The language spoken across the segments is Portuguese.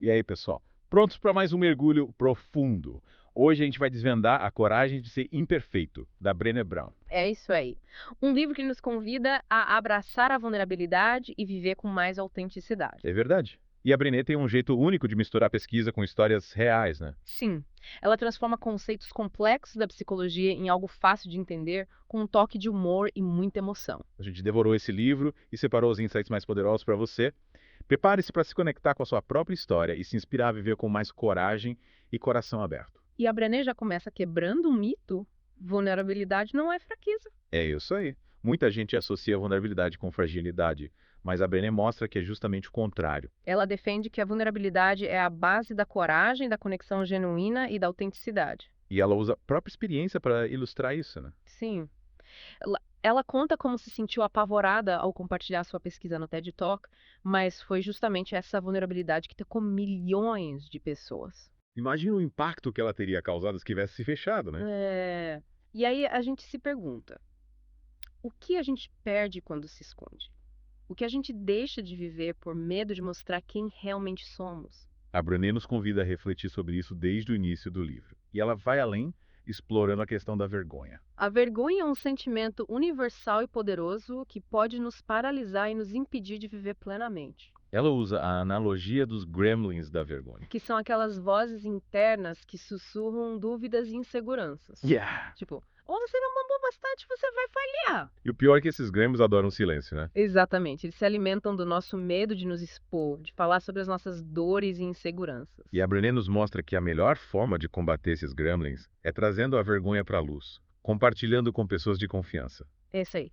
E aí, pessoal? Prontos para mais um mergulho profundo? Hoje a gente vai desvendar A Coragem de Ser Imperfeito, da Brené Brown. É isso aí. Um livro que nos convida a abraçar a vulnerabilidade e viver com mais autenticidade. É verdade? E a Brené tem um jeito único de misturar pesquisa com histórias reais, né? Sim, ela transforma conceitos complexos da psicologia em algo fácil de entender, com um toque de humor e muita emoção. A gente devorou esse livro e separou os insights mais poderosos para você. Prepare-se para se conectar com a sua própria história e se inspirar a viver com mais coragem e coração aberto. E a Brené já começa quebrando um mito: vulnerabilidade não é fraqueza. É isso aí. Muita gente associa a vulnerabilidade com fragilidade, mas a Brené mostra que é justamente o contrário. Ela defende que a vulnerabilidade é a base da coragem, da conexão genuína e da autenticidade. E ela usa a própria experiência para ilustrar isso, né? Sim. Ela conta como se sentiu apavorada ao compartilhar sua pesquisa no TED Talk, mas foi justamente essa vulnerabilidade que tocou milhões de pessoas. Imagina o impacto que ela teria causado se tivesse se fechado, né? É. E aí a gente se pergunta: o que a gente perde quando se esconde? O que a gente deixa de viver por medo de mostrar quem realmente somos? A Brené nos convida a refletir sobre isso desde o início do livro. E ela vai além, explorando a questão da vergonha. A vergonha é um sentimento universal e poderoso que pode nos paralisar e nos impedir de viver plenamente. Ela usa a analogia dos gremlins da vergonha. Que são aquelas vozes internas que sussurram dúvidas e inseguranças. Yeah! Tipo, ou você não mamou bastante, você vai falhar. E o pior é que esses gremlins adoram silêncio, né? Exatamente, eles se alimentam do nosso medo de nos expor, de falar sobre as nossas dores e inseguranças. E a Brené nos mostra que a melhor forma de combater esses gremlins é trazendo a vergonha para a luz, compartilhando com pessoas de confiança. É isso aí.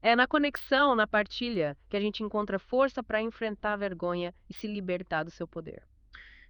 É na conexão, na partilha, que a gente encontra força para enfrentar a vergonha e se libertar do seu poder.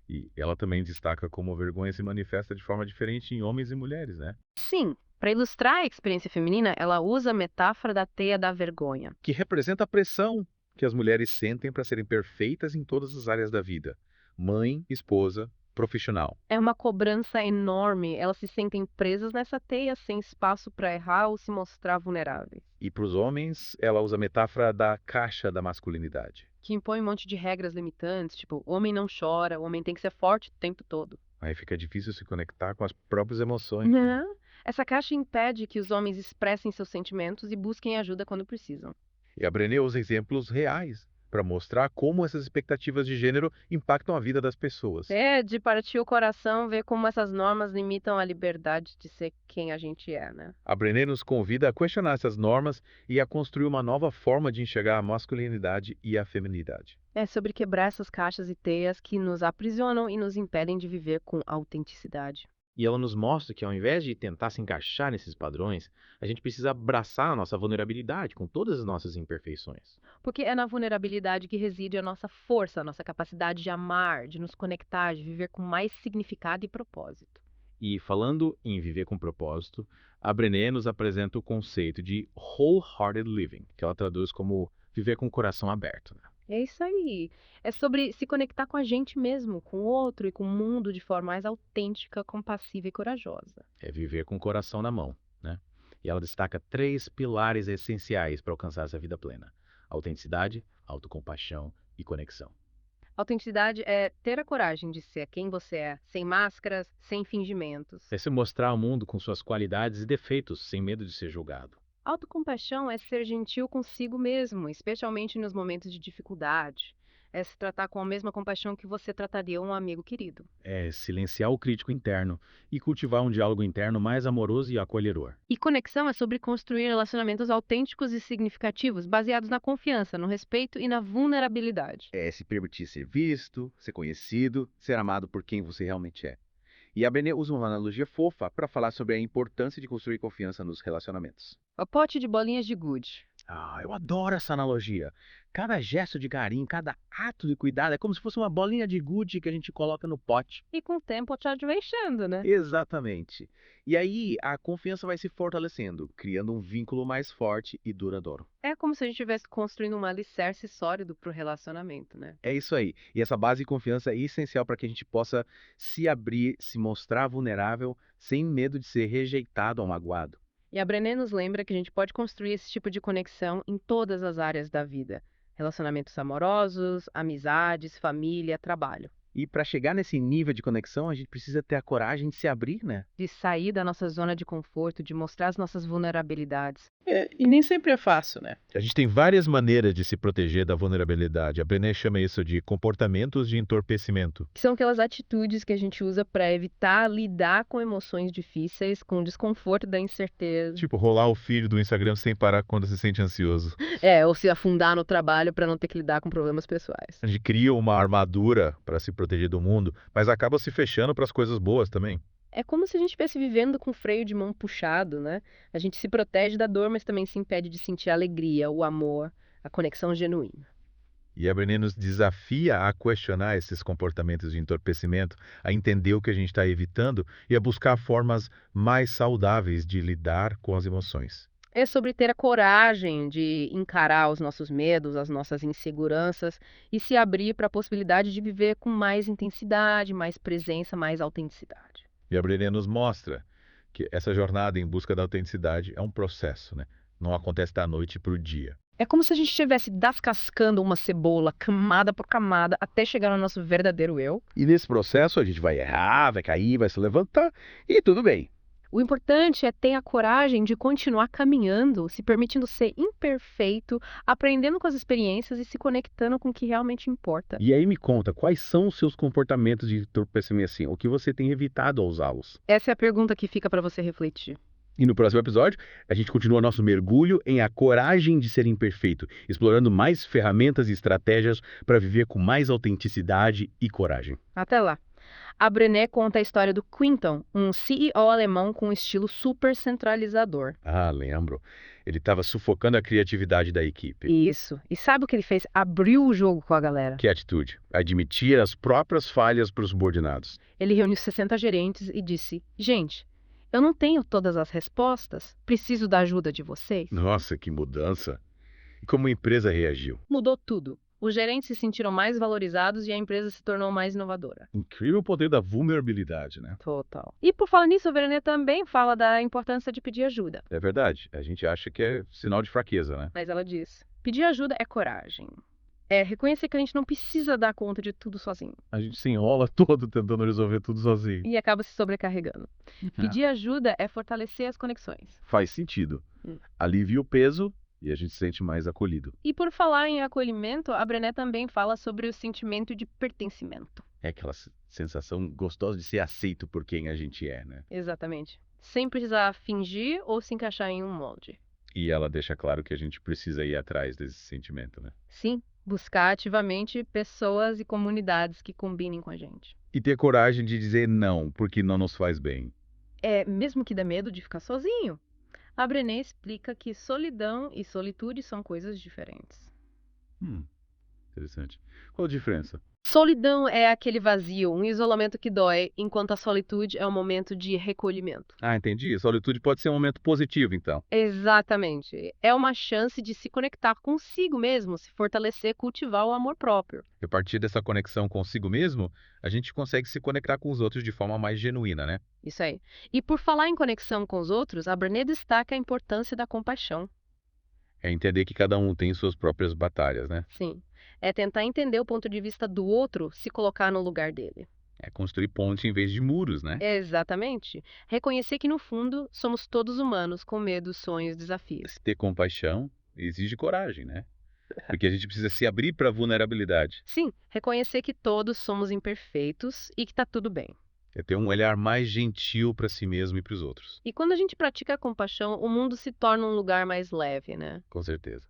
E ela também destaca como a vergonha se manifesta de forma diferente em homens e mulheres, né? Sim, para ilustrar a experiência feminina, ela usa a metáfora da teia da vergonha. Que representa a pressão que as mulheres sentem para serem perfeitas em todas as áreas da vida: mãe, esposa, profissional. É uma cobrança enorme, elas se sentem presas nessa teia sem espaço para errar ou se mostrar vulneráveis, E para os homens, ela usa a metáfora da caixa da masculinidade. que impõe um monte de regras limitantes, tipo, homem não chora, o homem tem que ser forte o tempo todo. Aí fica difícil se conectar com as próprias emoções. Não. Essa caixa impede que os homens expressem seus sentimentos e busquem ajuda quando precisam. E a Brené usa exemplos reais para mostrar como essas expectativas de gênero impactam a vida das pessoas. É de partir o coração ver como essas normas limitam a liberdade de ser quem a gente é, né? A Brené nos convida a questionar essas normas e a construir uma nova forma de enxergar a masculinidade e a feminilidade. É sobre quebrar essas caixas e teias que nos aprisionam e nos impedem de viver com autenticidade. E ela nos mostra que ao invés de tentar se encaixar nesses padrões, a gente precisa abraçar a nossa vulnerabilidade com todas as nossas imperfeições. Porque é na vulnerabilidade que reside a nossa força, a nossa capacidade de amar, de nos conectar, de viver com mais significado e propósito. E falando em viver com propósito, a Brené nos apresenta o conceito de wholehearted living, que ela traduz como viver com o coração aberto, né? É isso aí. É sobre se conectar com a gente mesmo, com o outro e com o mundo de forma mais autêntica, compassiva e corajosa. É viver com o coração na mão, né? E ela destaca três pilares essenciais para alcançar essa vida plena: autenticidade, autocompaixão e conexão. Autenticidade é ter a coragem de ser quem você é, sem máscaras, sem fingimentos. É se mostrar ao mundo com suas qualidades e defeitos, sem medo de ser julgado. Autocompaixão é ser gentil consigo mesmo, especialmente nos momentos de dificuldade. É se tratar com a mesma compaixão que você trataria um amigo querido. É silenciar o crítico interno e cultivar um diálogo interno mais amoroso e acolhedor. E conexão é sobre construir relacionamentos autênticos e significativos, baseados na confiança, no respeito e na vulnerabilidade. É se permitir ser visto, ser conhecido, ser amado por quem você realmente é. E a Brené usa uma analogia fofa para falar sobre a importância de construir confiança nos relacionamentos. O pote de bolinhas de gude. Ah, eu adoro essa analogia. Cada gesto de carinho, cada ato de cuidado é como se fosse uma bolinha de gude que a gente coloca no pote. E com o tempo o te vai enchendo, né? Exatamente. E aí a confiança vai se fortalecendo, criando um vínculo mais forte e duradouro. É como se a gente estivesse construindo um alicerce sólido para o relacionamento, né? É isso aí. E essa base de confiança é essencial para que a gente possa se abrir, se mostrar vulnerável, sem medo de ser rejeitado ou magoado. E a Brené nos lembra que a gente pode construir esse tipo de conexão em todas as áreas da vida, Relacionamentos amorosos, amizades, família, trabalho. E para chegar nesse nível de conexão, a gente precisa ter a coragem de se abrir, né? De sair da nossa zona de conforto, de mostrar as nossas vulnerabilidades. E nem sempre é fácil, né? A gente tem várias maneiras de se proteger da vulnerabilidade. A Brené chama isso de comportamentos de entorpecimento. Que são aquelas atitudes que a gente usa para evitar lidar com emoções difíceis, com o desconforto da incerteza. Tipo, rolar o feed do Instagram sem parar quando se sente ansioso. Ou se afundar no trabalho para não ter que lidar com problemas pessoais. A gente cria uma armadura para se proteger do mundo, mas acaba se fechando para as coisas boas também. É como se a gente estivesse vivendo com o freio de mão puxado, né? A gente se protege da dor, mas também se impede de sentir a alegria, o amor, a conexão genuína. E a Brené nos desafia a questionar esses comportamentos de entorpecimento, a entender o que a gente está evitando e a buscar formas mais saudáveis de lidar com as emoções. É sobre ter a coragem de encarar os nossos medos, as nossas inseguranças e se abrir para a possibilidade de viver com mais intensidade, mais presença, mais autenticidade. E a Brené nos mostra que essa jornada em busca da autenticidade é um processo, né? Não acontece da noite para o dia. É como se a gente estivesse descascando uma cebola camada por camada até chegar no nosso verdadeiro eu. E nesse processo a gente vai errar, vai cair, vai se levantar e tudo bem. O importante é ter a coragem de continuar caminhando, se permitindo ser imperfeito, aprendendo com as experiências e se conectando com o que realmente importa. E aí me conta, quais são os seus comportamentos de entorpecimento assim? O que você tem evitado ao usá-los? Essa é a pergunta que fica para você refletir. E no próximo episódio, a gente continua nosso mergulho em a coragem de ser imperfeito, explorando mais ferramentas e estratégias para viver com mais autenticidade e coragem. Até lá. A Brené conta a história do Quinton, um CEO alemão com um estilo super centralizador. Ah, lembro. Ele estava sufocando a criatividade da equipe. Isso. E sabe o que ele fez? Abriu o jogo com a galera. Que atitude? Admitir as próprias falhas para os subordinados. Ele reuniu 60 gerentes e disse: gente, eu não tenho todas as respostas, preciso da ajuda de vocês. Nossa, que mudança! E como a empresa reagiu? Mudou tudo. Os gerentes se sentiram mais valorizados e a empresa se tornou mais inovadora. Incrível o poder da vulnerabilidade, né? Total. E por falar nisso, a Brené também fala da importância de pedir ajuda. É verdade. A gente acha que é sinal de fraqueza, né? Mas ela diz: pedir ajuda é coragem. É reconhecer que a gente não precisa dar conta de tudo sozinho. A gente se enrola todo tentando resolver tudo sozinho. E acaba se sobrecarregando. Pedir ajuda é fortalecer as conexões. Faz sentido. Alivia o peso e a gente se sente mais acolhido. E por falar em acolhimento, a Brené também fala sobre o sentimento de pertencimento. É aquela sensação gostosa de ser aceito por quem a gente é, né? Exatamente. Sem precisar fingir ou se encaixar em um molde. E ela deixa claro que a gente precisa ir atrás desse sentimento, né? Sim, buscar ativamente pessoas e comunidades que combinem com a gente. E ter coragem de dizer não, porque não nos faz bem. Mesmo que dê medo de ficar sozinho. A Brené explica que solidão e solitude são coisas diferentes. Interessante. Qual a diferença? Solidão é aquele vazio, um isolamento que dói, enquanto a solitude é um momento de recolhimento. Ah, entendi. Solitude pode ser um momento positivo, então. Exatamente. É uma chance de se conectar consigo mesmo, se fortalecer, cultivar o amor próprio. E a partir dessa conexão consigo mesmo, a gente consegue se conectar com os outros de forma mais genuína, né? Isso aí. E por falar em conexão com os outros, a Brené destaca a importância da compaixão. É entender que cada um tem suas próprias batalhas, né? Sim. É tentar entender o ponto de vista do outro, se colocar no lugar dele. É construir ponte em vez de muros, né? Exatamente. Reconhecer que, no fundo, somos todos humanos, com medos, sonhos, desafios. Ter compaixão exige coragem, né? Porque a gente precisa se abrir para a vulnerabilidade. Sim, reconhecer que todos somos imperfeitos e que tá tudo bem. É ter um olhar mais gentil para si mesmo e para os outros. E quando a gente pratica a compaixão, o mundo se torna um lugar mais leve, né? Com certeza.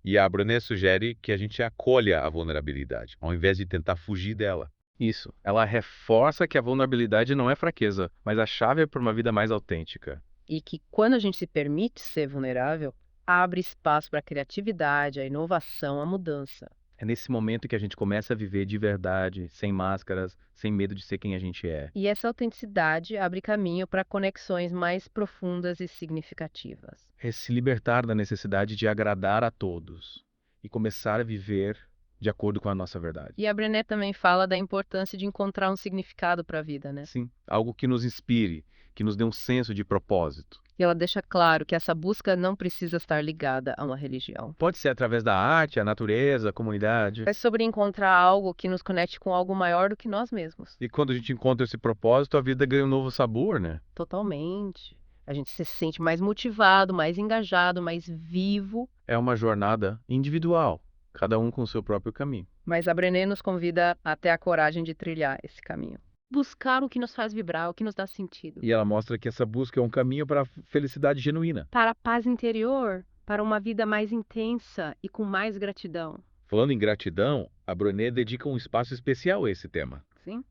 E a Brené sugere que a gente acolha a vulnerabilidade, ao invés de tentar fugir dela. Isso. Ela reforça que a vulnerabilidade não é fraqueza, mas a chave é para uma vida mais autêntica. E que quando a gente se permite ser vulnerável, abre espaço para a criatividade, a inovação, a mudança. É nesse momento que a gente começa a viver de verdade, sem máscaras, sem medo de ser quem a gente é. E essa autenticidade abre caminho para conexões mais profundas e significativas. É se libertar da necessidade de agradar a todos e começar a viver de acordo com a nossa verdade. E a Brené também fala da importância de encontrar um significado para a vida, né? Sim, algo que nos inspire, que nos dê um senso de propósito. E ela deixa claro que essa busca não precisa estar ligada a uma religião. Pode ser através da arte, a natureza, a comunidade. É sobre encontrar algo que nos conecte com algo maior do que nós mesmos. E quando a gente encontra esse propósito, a vida ganha um novo sabor, né? Totalmente. A gente se sente mais motivado, mais engajado, mais vivo. É uma jornada individual, cada um com o seu próprio caminho. Mas a Brené nos convida a ter a coragem de trilhar esse caminho. Buscar o que nos faz vibrar, o que nos dá sentido. E ela mostra que essa busca é um caminho para a felicidade genuína. Para a paz interior, para uma vida mais intensa e com mais gratidão. Falando em gratidão, a Brené dedica um espaço especial a esse tema. Sim?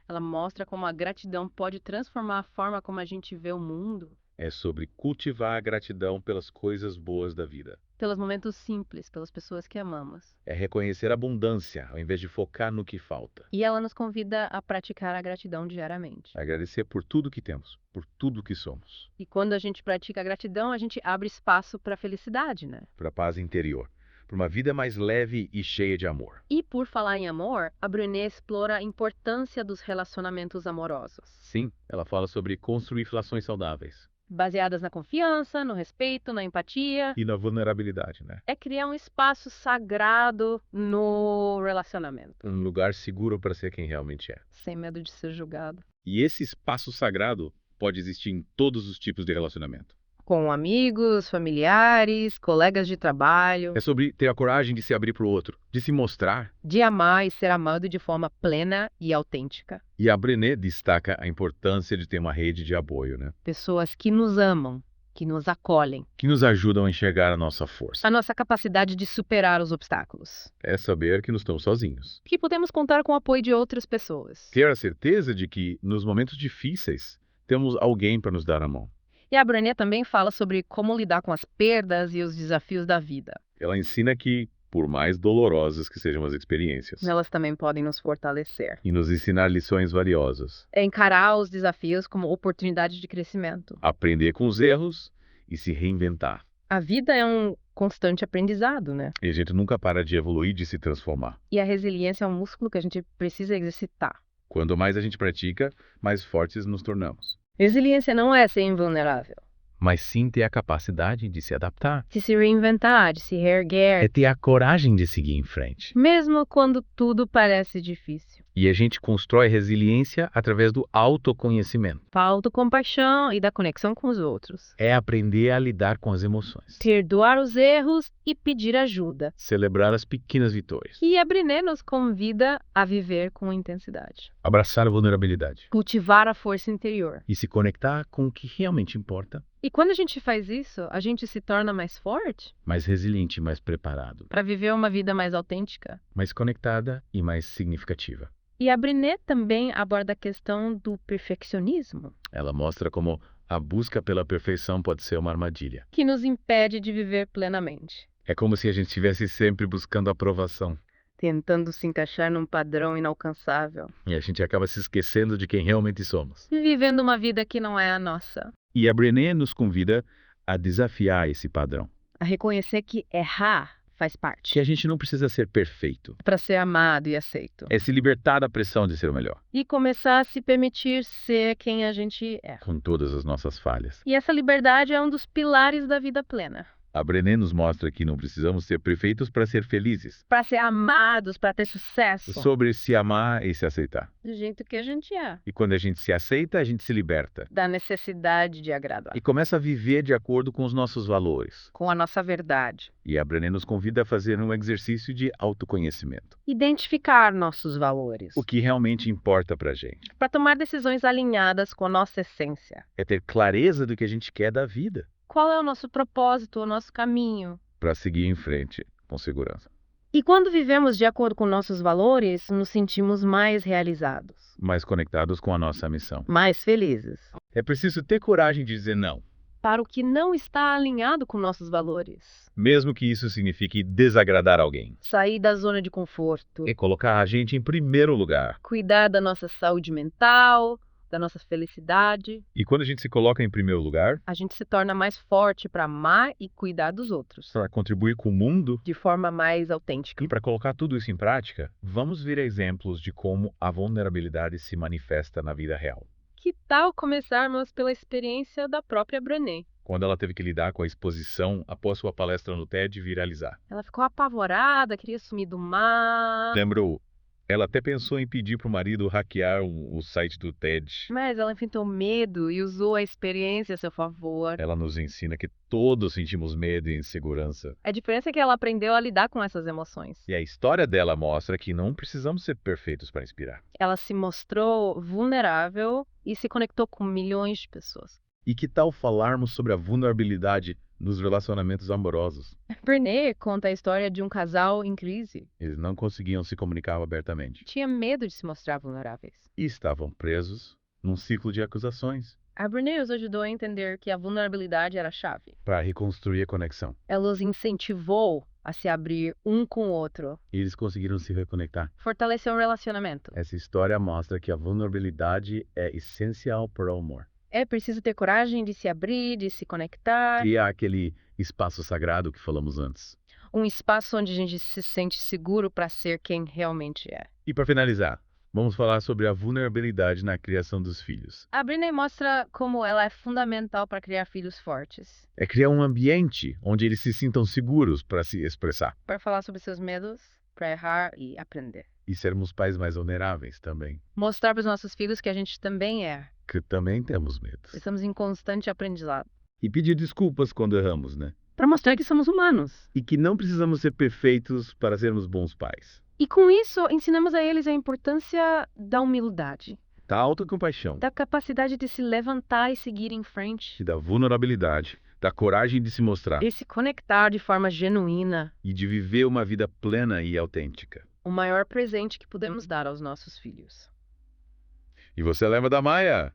Ela mostra como a gratidão pode transformar a forma como a gente vê o mundo. É sobre cultivar a gratidão pelas coisas boas da vida. Pelos momentos simples, pelas pessoas que amamos. É reconhecer a abundância, ao invés de focar no que falta. E ela nos convida a praticar a gratidão diariamente. Agradecer por tudo que temos, por tudo que somos. E quando a gente pratica a gratidão, a gente abre espaço para a felicidade, né? Para a paz interior. Para uma vida mais leve e cheia de amor. E por falar em amor, a Brené explora a importância dos relacionamentos amorosos. Sim, ela fala sobre construir relações saudáveis. Baseadas na confiança, no respeito, na empatia. E na vulnerabilidade, né? É criar um espaço sagrado no relacionamento. Um lugar seguro para ser quem realmente é. Sem medo de ser julgado. E esse espaço sagrado pode existir em todos os tipos de relacionamento. Com amigos, familiares, colegas de trabalho. É sobre ter a coragem de se abrir para o outro, de se mostrar. De amar e ser amado de forma plena e autêntica. E a Brené destaca a importância de ter uma rede de apoio, né? Pessoas que nos amam, que nos acolhem. Que nos ajudam a enxergar a nossa força. A nossa capacidade de superar os obstáculos. É saber que não estamos sozinhos. Que podemos contar com o apoio de outras pessoas. Ter a certeza de que, nos momentos difíceis, temos alguém para nos dar a mão. E a Brené também fala sobre como lidar com as perdas e os desafios da vida. Ela ensina que, por mais dolorosas que sejam as experiências, Elas também podem nos fortalecer. e nos ensinar lições valiosas. É encarar os desafios como oportunidade de crescimento. Aprender com os erros e se reinventar. A vida é um constante aprendizado, né? E a gente nunca para de evoluir, de se transformar. E a resiliência é um músculo que a gente precisa exercitar. Quanto mais a gente pratica, mais fortes nos tornamos. Resiliência não é ser invulnerável. Mas sim ter a capacidade de se adaptar. De se reinventar, de se reerguer. É ter a coragem de seguir em frente. Mesmo quando tudo parece difícil. E a gente constrói resiliência através do autoconhecimento. A autocompaixão e da conexão com os outros. É aprender a lidar com as emoções. Perdoar os erros e pedir ajuda. Celebrar as pequenas vitórias. E a Brené nos convida a viver com intensidade. Abraçar a vulnerabilidade. Cultivar a força interior. E se conectar com o que realmente importa. E quando a gente faz isso, a gente se torna mais forte Mais resiliente, mais preparado. para viver uma vida mais autêntica. Mais conectada e mais significativa. E a Brené também aborda a questão do perfeccionismo, Ela mostra como a busca pela perfeição pode ser uma armadilha. que nos impede de viver plenamente, É como se a gente estivesse sempre buscando aprovação. tentando se encaixar num padrão inalcançável, E a gente acaba se esquecendo de quem realmente somos. vivendo uma vida que não é a nossa. E a Brené nos convida a desafiar esse padrão. A reconhecer que errar faz parte, Que a gente não precisa ser perfeito. para ser amado e aceito. É se libertar da pressão de ser o melhor, E começar a se permitir ser quem a gente é. com todas as nossas falhas. E essa liberdade é um dos pilares da vida plena. A Brené nos mostra que não precisamos ser perfeitos para ser felizes. Para ser amados, para ter sucesso. Sobre se amar e se aceitar. Do jeito que a gente é. E quando a gente se aceita, a gente se liberta. Da necessidade de agradar. E começa a viver de acordo com os nossos valores. Com a nossa verdade. E a Brené nos convida a fazer um exercício de autoconhecimento. Identificar nossos valores. O que realmente importa pra gente Para tomar decisões alinhadas com a nossa essência. é ter clareza do que a gente quer da vida, Qual é o nosso propósito, o nosso caminho? para seguir em frente com segurança. E quando vivemos de acordo com nossos valores, nos sentimos mais realizados. Mais conectados com a nossa missão. Mais felizes. É preciso ter coragem de dizer não, Para o que não está alinhado com nossos valores. mesmo que isso signifique desagradar alguém. Sair da zona de conforto. É colocar a gente em primeiro lugar. Cuidar da nossa saúde mental, da nossa felicidade. E quando a gente se coloca em primeiro lugar, A gente se torna mais forte para amar e cuidar dos outros. para contribuir com o mundo De forma mais autêntica. e para colocar tudo isso em prática, vamos ver exemplos de como a vulnerabilidade se manifesta na vida real. Que tal começarmos pela experiência da própria Brené? Quando ela teve que lidar com a exposição após sua palestra no TED viralizar. Ela ficou apavorada, queria sumir do mar. Lembrou? Ela até pensou em pedir para o marido hackear o site do TED. Mas ela enfrentou medo e usou a experiência a seu favor. Ela nos ensina que todos sentimos medo e insegurança. A diferença é que ela aprendeu a lidar com essas emoções. E a história dela mostra que não precisamos ser perfeitos para inspirar. Ela se mostrou vulnerável e se conectou com milhões de pessoas. E que tal falarmos sobre a vulnerabilidade nos relacionamentos amorosos? Brené conta a história de um casal em crise. Eles não conseguiam se comunicar abertamente. Tinha medo de se mostrar vulneráveis. E estavam presos num ciclo de acusações. A Brené os ajudou a entender que a vulnerabilidade era a chave. Para reconstruir a conexão. Ela os incentivou a se abrir um com o outro. E eles conseguiram se reconectar. Fortaleceu o relacionamento. Essa história mostra que a vulnerabilidade é essencial para o amor. É preciso ter coragem de se abrir, de se conectar. Criar aquele espaço sagrado que falamos antes. Um espaço onde a gente se sente seguro para ser quem realmente é. E para finalizar, vamos falar sobre a vulnerabilidade na criação dos filhos. A Brené mostra como ela é fundamental para criar filhos fortes. É criar um ambiente onde eles se sintam seguros para se expressar. Para falar sobre seus medos, para errar e aprender. E sermos pais mais vulneráveis também. Mostrar para os nossos filhos que a gente também é. Que também temos medos. Estamos em constante aprendizado. E pedir desculpas quando erramos, né? Para mostrar que somos humanos. E que não precisamos ser perfeitos para sermos bons pais. E com isso, ensinamos a eles a importância da humildade, Da autocompaixão. da capacidade de se levantar e seguir em frente, E da vulnerabilidade. Da coragem de se mostrar. de se conectar de forma genuína. E de viver uma vida plena e autêntica. O maior presente que podemos dar aos nossos filhos. E você lembra da Maia?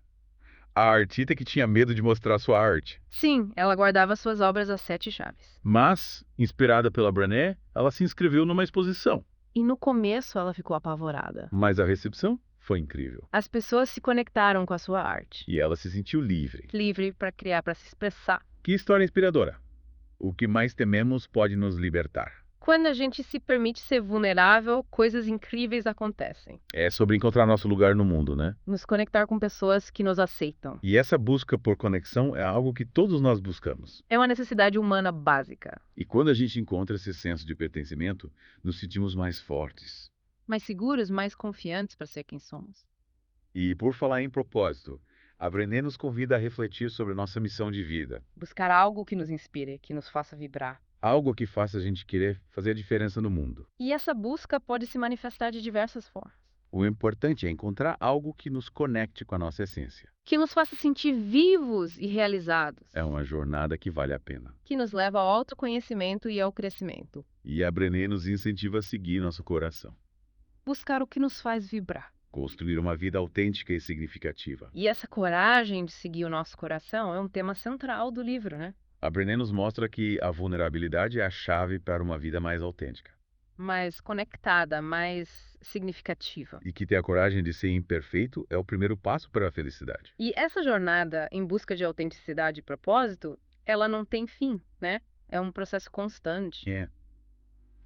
A artista que tinha medo de mostrar sua arte. Sim, ela guardava suas obras às 7 chaves. Mas, inspirada pela Brené, ela se inscreveu numa exposição. E no começo ela ficou apavorada. Mas a recepção foi incrível. As pessoas se conectaram com a sua arte. E ela se sentiu livre. Livre para criar, para se expressar. Que história inspiradora. O que mais tememos pode nos libertar. Quando a gente se permite ser vulnerável, coisas incríveis acontecem. É sobre encontrar nosso lugar no mundo, né? Nos conectar com pessoas que nos aceitam. E essa busca por conexão é algo que todos nós buscamos. É uma necessidade humana básica. E quando a gente encontra esse senso de pertencimento, nos sentimos mais fortes. Mais seguros, mais confiantes para ser quem somos. E por falar em propósito, a Brené nos convida a refletir sobre nossa missão de vida. Buscar algo que nos inspire, que nos faça vibrar. Algo que faça a gente querer fazer a diferença no mundo. E essa busca pode se manifestar de diversas formas. O importante é encontrar algo que nos conecte com a nossa essência. Que nos faça sentir vivos e realizados. É uma jornada que vale a pena. Que nos leva ao autoconhecimento e ao crescimento. E a Brené nos incentiva a seguir nosso coração. Buscar o que nos faz vibrar. Construir uma vida autêntica e significativa. E essa coragem de seguir o nosso coração é um tema central do livro, né? A Brené nos mostra que a vulnerabilidade é a chave para uma vida mais autêntica. Mais conectada, mais significativa. E que ter a coragem de ser imperfeito é o primeiro passo para a felicidade. E essa jornada em busca de autenticidade e propósito, ela não tem fim, né? É um processo constante. É.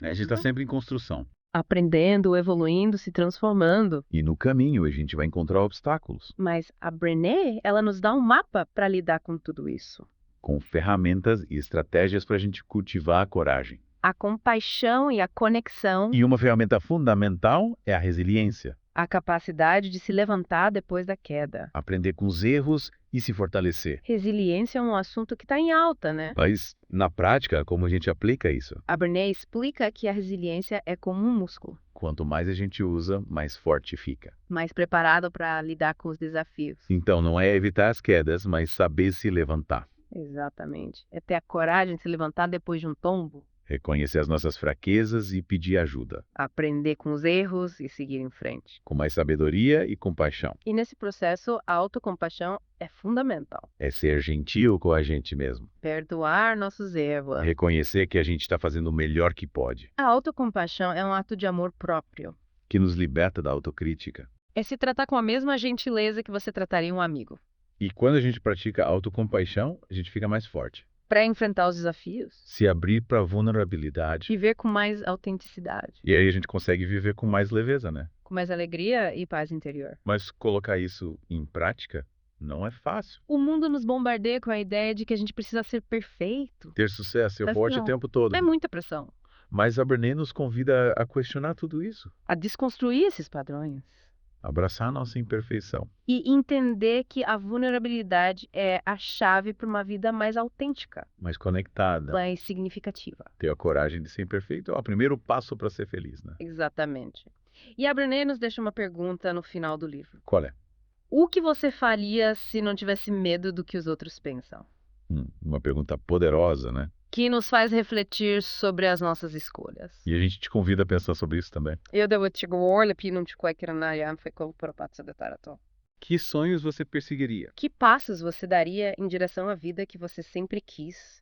A gente está sempre em construção. Aprendendo, evoluindo, se transformando. E no caminho a gente vai encontrar obstáculos. Mas a Brené, ela nos dá um mapa para lidar com tudo isso. Com ferramentas e estratégias para a gente cultivar a coragem. A compaixão e a conexão. E uma ferramenta fundamental é a resiliência. A capacidade de se levantar depois da queda. Aprender com os erros e se fortalecer. Resiliência é um assunto que está em alta, né? Mas, na prática, como a gente aplica isso? A Brené explica que a resiliência é como um músculo. Quanto mais a gente usa, mais forte fica. Mais preparado para lidar com os desafios. Então, não é evitar as quedas, mas saber se levantar. Exatamente. É ter a coragem de se levantar depois de um tombo. Reconhecer as nossas fraquezas e pedir ajuda. Aprender com os erros e seguir em frente. Com mais sabedoria e compaixão. E nesse processo, a autocompaixão é fundamental. É ser gentil com a gente mesmo. Perdoar nossos erros. Reconhecer que a gente está fazendo o melhor que pode. A autocompaixão é um ato de amor próprio. Que nos liberta da autocrítica. É se tratar com a mesma gentileza que você trataria um amigo. E quando a gente pratica autocompaixão, a gente fica mais forte. Para enfrentar os desafios. Se abrir para a vulnerabilidade. Viver com mais autenticidade. E aí a gente consegue viver com mais leveza, né? com mais alegria e paz interior. Mas colocar isso em prática não é fácil. O mundo nos bombardeia com a ideia de que a gente precisa ser perfeito. Ter sucesso, ser forte o Pressão. tempo todo. É muita pressão. Mas a Brené nos convida a questionar tudo isso. A desconstruir esses padrões. Abraçar a nossa imperfeição. E entender que a vulnerabilidade é a chave para uma vida mais autêntica, Mais conectada. mais significativa. Ter a coragem de ser imperfeito é o primeiro passo para ser feliz, né? Exatamente. E a Brené nos deixa uma pergunta no final do livro. Qual é? O que você faria se não tivesse medo do que os outros pensam? Uma pergunta poderosa, né? Que nos faz refletir sobre as nossas escolhas. E a gente te convida a pensar sobre isso também. Que sonhos você perseguiria? Que passos você daria em direção à vida que você sempre quis?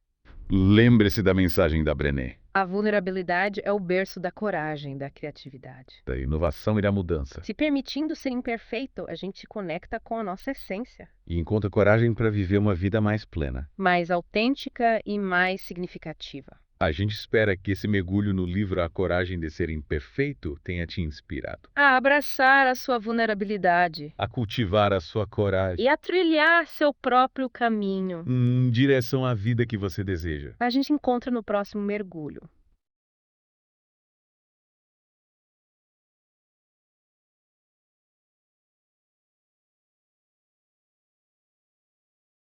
Lembre-se da mensagem da Brené, A vulnerabilidade é o berço da coragem, da criatividade. da inovação e da mudança. Se permitindo ser imperfeito, a gente se conecta com a nossa essência, E encontra coragem para viver uma vida mais plena. mais autêntica e mais significativa. A gente espera que esse mergulho no livro A Coragem de Ser Imperfeito tenha te inspirado A abraçar a sua vulnerabilidade a cultivar a sua coragem e a trilhar seu próprio caminho. em direção à vida que você deseja. A gente encontra no próximo mergulho.